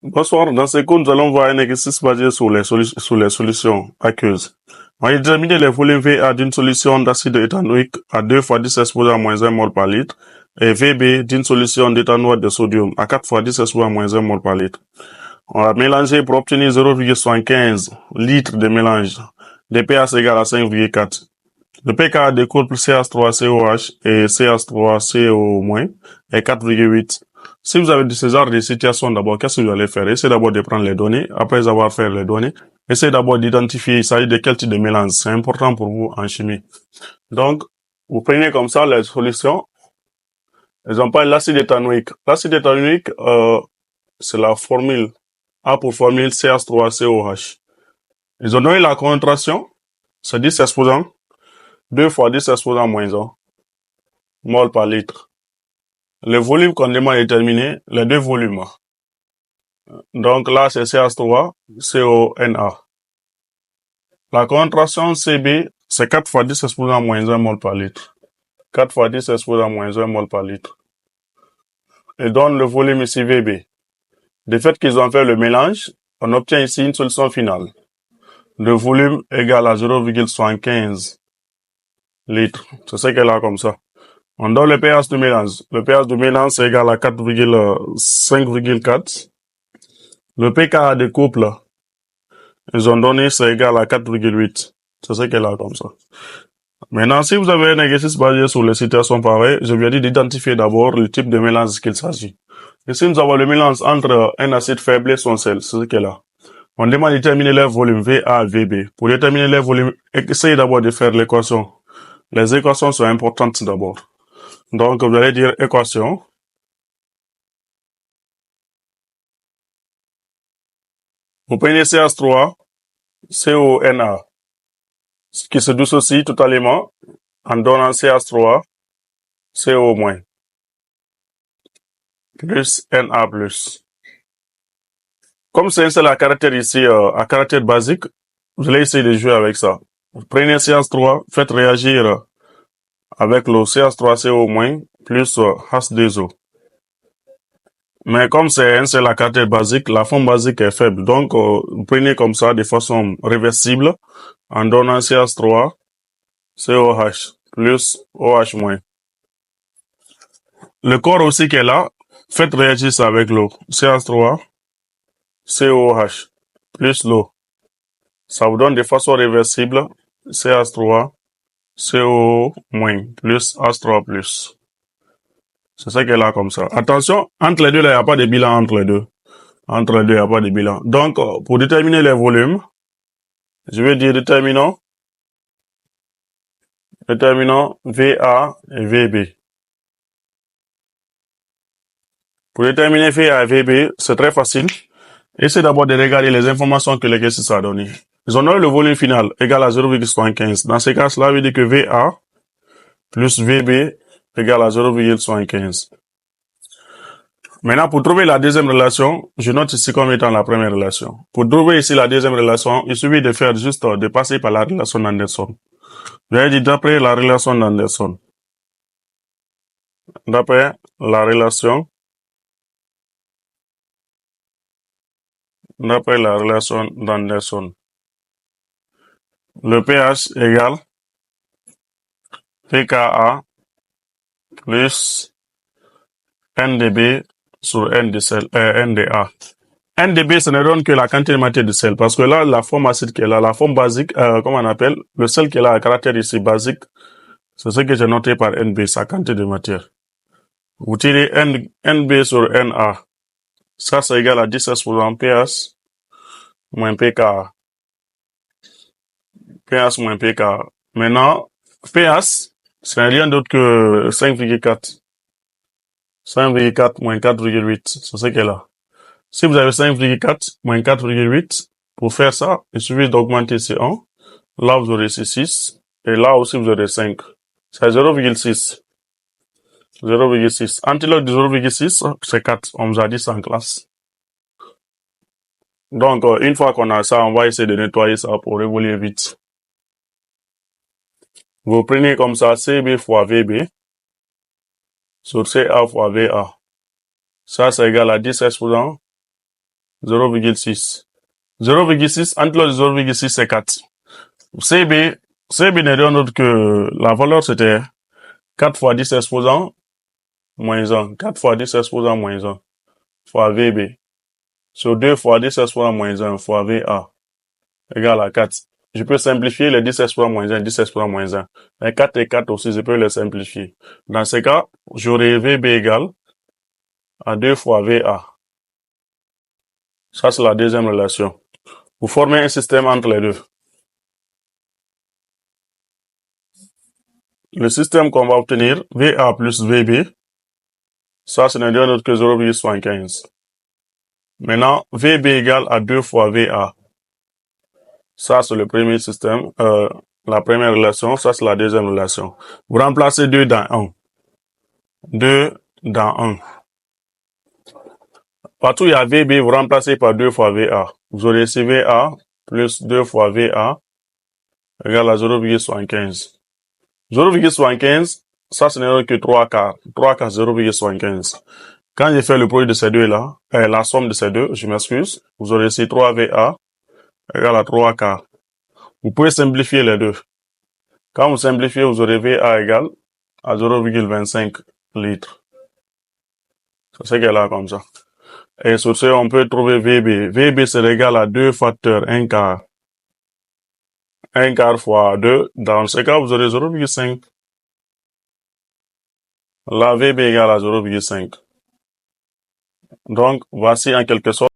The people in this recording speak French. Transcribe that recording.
Bonsoir, dans ce cours, nous allons voir un exercice basé sur sur les solutions aqueuses. On va déterminer les volumes VA d'une solution d'acide éthanoïque à 2 fois 10 exposé à moins 1 mol par litre et VB d'une solution d'éthanoate de sodium à 4 fois 10 exposé à moins 1 mol par litre. On va mélanger pour obtenir 0,75 litres de mélange de pH égale à 5,4. Le pK de couple CH3COH et CH3CO- est 4,8. Si vous avez de ce genre de situation, d'abord, qu'est-ce que vous allez faire? Essayez d'abord de prendre les données. Après avoir fait les données, essayez d'abord d'identifier il s'agit de quel type de mélange. C'est important pour vous en chimie. Donc, vous prenez comme ça les solutions. Elles ont pas l'acide éthanoïque. L'acide éthanoïque, c'est la formule A pour formule CH3COH. Ils ont donné la concentration, c'est 10 exposants, 2 fois 10 exposants moins 1 mol par litre. Le volume qu'on demande est déterminé, les deux volumes. Donc là, c'est CH3, CONA. La concentration CB, c'est 4 fois 10 exposant moins 1 mol par litre. 4 fois 10 exposant moins 1 mol par litre. Et donne le volume ici VB. Du fait qu'ils ont fait le mélange, on obtient ici une solution finale. Le volume égal à 0,75 litres. C'est ce qu'elle a comme ça. On donne le pH de mélange. Le pH de mélange c'est égal à 5,4. Le pKa de couple, ils ont donné c'est égal à 4,8. C'est ce qu'elle a comme ça. Maintenant, si vous avez un exercice basé sur les situations pareilles, je viens d'identifier d'abord le type de mélange qu'il s'agit. Ici, nous avons le mélange entre un acide faible et son sel. C'est ce qu'elle a. On demande de déterminer les volumes VA et VB. Pour déterminer les volumes, essayez d'abord de faire l'équation. Les équations sont importantes d'abord. Donc, vous allez dire équation. Vous prenez CH3, CONA, qui se dissocie totalement en donnant CH3, CO-, plus Na+. Comme c'est un seul à caractère ici, à caractère basique, vous allez essayer de jouer avec ça. Vous prenez CH3, faites réagir avec le CH3CO- plus H2O. Mais comme c'est un seul à caractère basique, la forme basique est faible. Donc, vous prenez comme ça de façon réversible en donnant CH3, COH plus OH-. Le corps aussi qui est là, faites réagir ça avec l'eau. CH3, COH plus l'eau. Ça vous donne de façon réversible CH3, CO- plus H3 plus. C'est ça qu'elle a comme ça. Attention, entre les deux, là, il n'y a pas de bilan entre les deux. Entre les deux, il n'y a pas de bilan. Donc, pour déterminer les volumes, je vais dire déterminant VA et VB. Pour déterminer VA et VB, c'est très facile. Essayez d'abord de regarder les informations que l'exercice a données. Ils ont donné le volume final égal à 0,75. Dans ce cas, cela veut dire que VA plus VB égale à 0,75. Maintenant, pour trouver la deuxième relation, je note ici comme étant la première relation. Pour trouver ici la deuxième relation, il suffit de faire juste de passer par la relation d'Anderson. Je vais dire d'après la relation d'Anderson. D'après la relation d'Anderson. Le pH égale pKa plus NDB sur NDA. NDB, ce ne donne que la quantité de matière du sel. Parce que là, la forme acide qui est là, la forme basique, comment on appelle, le sel qui est là, à caractère ici basique, c'est ce que j'ai noté par NB, sa quantité de matière. Vous tirez NB sur NA. Ça, c'est égal à 10 exposant pH moins pKa. pH moins pKa. Maintenant, pH, c'est rien d'autre que 5,4. 5,4 moins 4,8. C'est ce qu'elle a. Si vous avez 5,4 moins 4,8, pour faire ça, il suffit d'augmenter ces 1. Là, vous aurez 6. Et là aussi, vous aurez 5. C'est 0,6. 0,6. Antilogue de 0,6, c'est 4. On vous a dit ça en classe. Donc, une fois qu'on a ça, on va essayer de nettoyer ça pour évoluer vite. Vous prenez comme ça CB fois VB sur CA fois VA. Ça, c'est égal à 10 exposant 0,6. 0,6, entre le 0,6 et 4. CB n'est rien d'autre que la valeur c'était 4 fois 10 exposant moins 1. 4 fois 10 exposant moins 1 fois VB. Sur 2 fois 10 exposant moins 1 fois VA égale à 4. Je peux simplifier les 10 exposant moins 1, 10 exposant moins 1. Les 4 et 4 aussi, je peux les simplifier. Dans ce cas, j'aurai VB égale à 2 fois VA. Ça, c'est la deuxième relation. Vous formez un système entre les deux. Le système qu'on va obtenir, VA plus VB, ça, ce n'est rien d'autre que 0,75. Maintenant, VB égale à 2 fois VA. Ça, c'est le premier système, la première relation. Ça, c'est la deuxième relation. Vous remplacez 2 dans 1. 2 dans 1. Partout où il y a VB, vous remplacez par 2 fois VA. Vous aurez ici VA plus 2 fois VA égale à 0,75. 0,75, ça, ce n'est que 3 quarts. 3 quarts 0,75. Quand j'ai fait le produit de ces deux-là, la somme de ces deux, je m'excuse, vous aurez ici 3 VA égale à 3 quarts. Vous pouvez simplifier les deux. Quand vous simplifiez, vous aurez VA égale à 0,25 litres. C'est ce qu'elle a comme ça. Et sur ce, on peut trouver VB. VB c'est égal à 2 facteurs 1 quart. 1 quart fois 2. Dans ce cas, vous aurez 0,5. Là, VB égale à 0,5. Donc, voici en quelque sorte